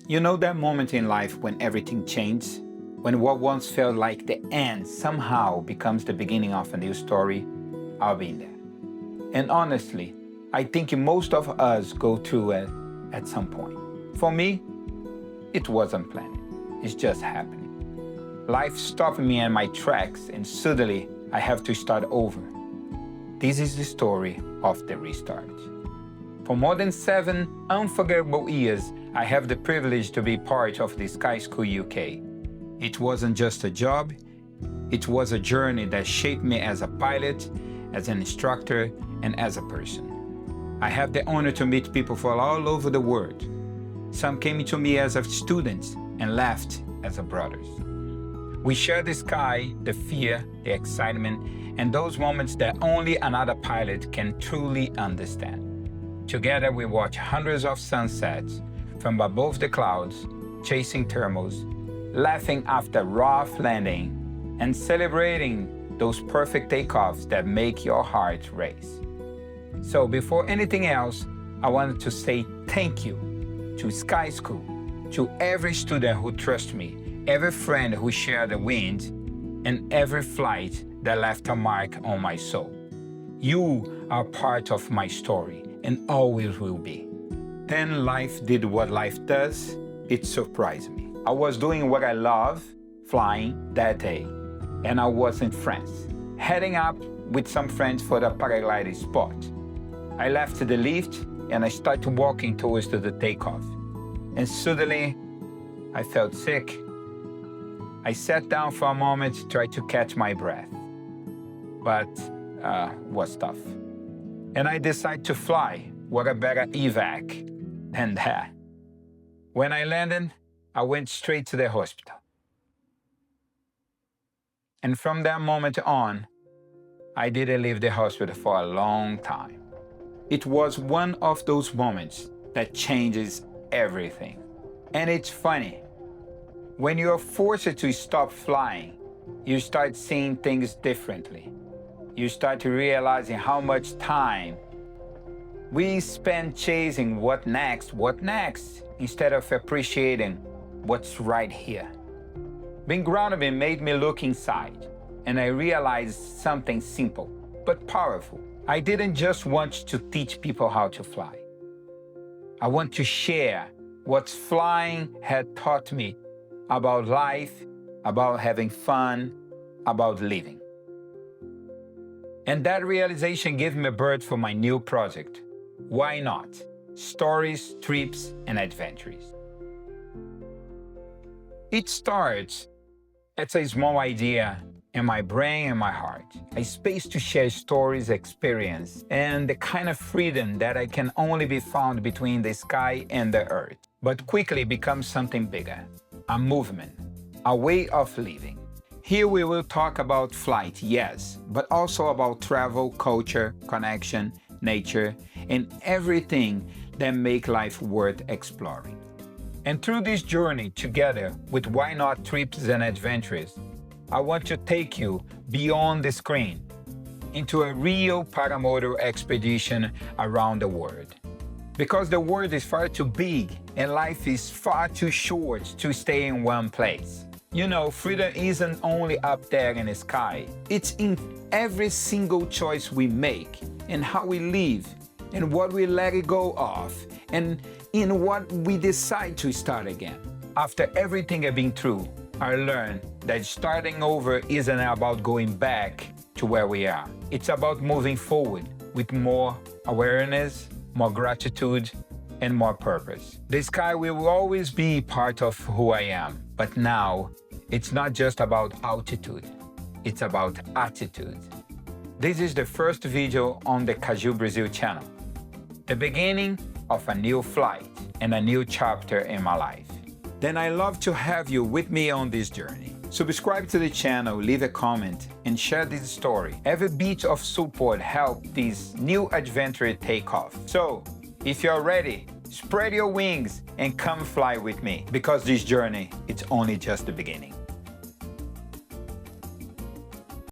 You know that moment in life when everything changes? When what once felt like the end somehow becomes the beginning of a new story? I've been there. And honestly, I think most of us go through it at some point. For me, it wasn't planned. It's just happening. Life stopped me in my tracks and suddenly I have to start over. This is the story of the restart. For more than 7 unforgettable years, I have the privilege to be part of the SkySchool UK. It wasn't just a job, it was a journey that shaped me as a pilot, as an instructor, and as a person. I have the honor to meet people from all over the world. Some came to me as students and left as brothers. We share the sky, the fear, the excitement, and those moments that only another pilot can truly understand. Together we watch hundreds of sunsets from above the clouds, chasing thermals, laughing after rough landing, and celebrating those perfect takeoffs that make your heart race. So before anything else, I wanted to say thank you to SkySchool, to every student who trusts me, every friend who shared the wind, and every flight that left a mark on my soul. You are part of my story and always will be. Then life did what life does. It surprised me. I was doing what I love, flying that day, and I was in France, heading up with some friends for the paragliding spot. I left the lift and I started walking towards the takeoff. And suddenly, I felt sick. I sat down for a moment, tried to catch my breath, but was tough. And I decided to fly. What a better evac than that. When I landed, I went straight to the hospital. And from that moment on, I didn't leave the hospital for a long time. It was one of those moments that changes everything. And it's funny. When you're forced to stop flying, you start seeing things differently. You start realizing how much time we spend chasing what next, instead of appreciating what's right here. Being grounded made me look inside, and I realized something simple but powerful. I didn't just want to teach people how to fly. I want to share what flying had taught me about life, about having fun, about living. And that realization gave me birth for my new project. Why not? Stories, trips, and adventures. It starts as a small idea in my brain and my heart, a space to share stories, experience, and the kind of freedom that can only be found between the sky and the earth, but quickly becomes something bigger, a movement, a way of living. Here we will talk about flight, yes, but also about travel, culture, connection, nature, and everything that makes life worth exploring. And through this journey together with Why Not Trips and Adventures, I want to take you beyond the screen into a real paramotor expedition around the world. Because the world is far too big and life is far too short to stay in one place. You know, freedom isn't only up there in the sky. It's in every single choice we make, and how we live, and what we let it go of, and in what we decide to start again. After everything I've been through, I learned that starting over isn't about going back to where we are. It's about moving forward with more awareness, more gratitude, and more purpose. The sky will always be part of who I am, but now it's not just about altitude, it's about attitude. This is the first video on the Caju Brazil channel, the beginning of a new flight and a new chapter in my life. Then I love to have you with me on this journey. Subscribe to the channel, leave a comment, and share this story. Every bit of support helps this new adventure take off. So, if you're ready, spread your wings and come fly with me, because this journey, it's only just the beginning.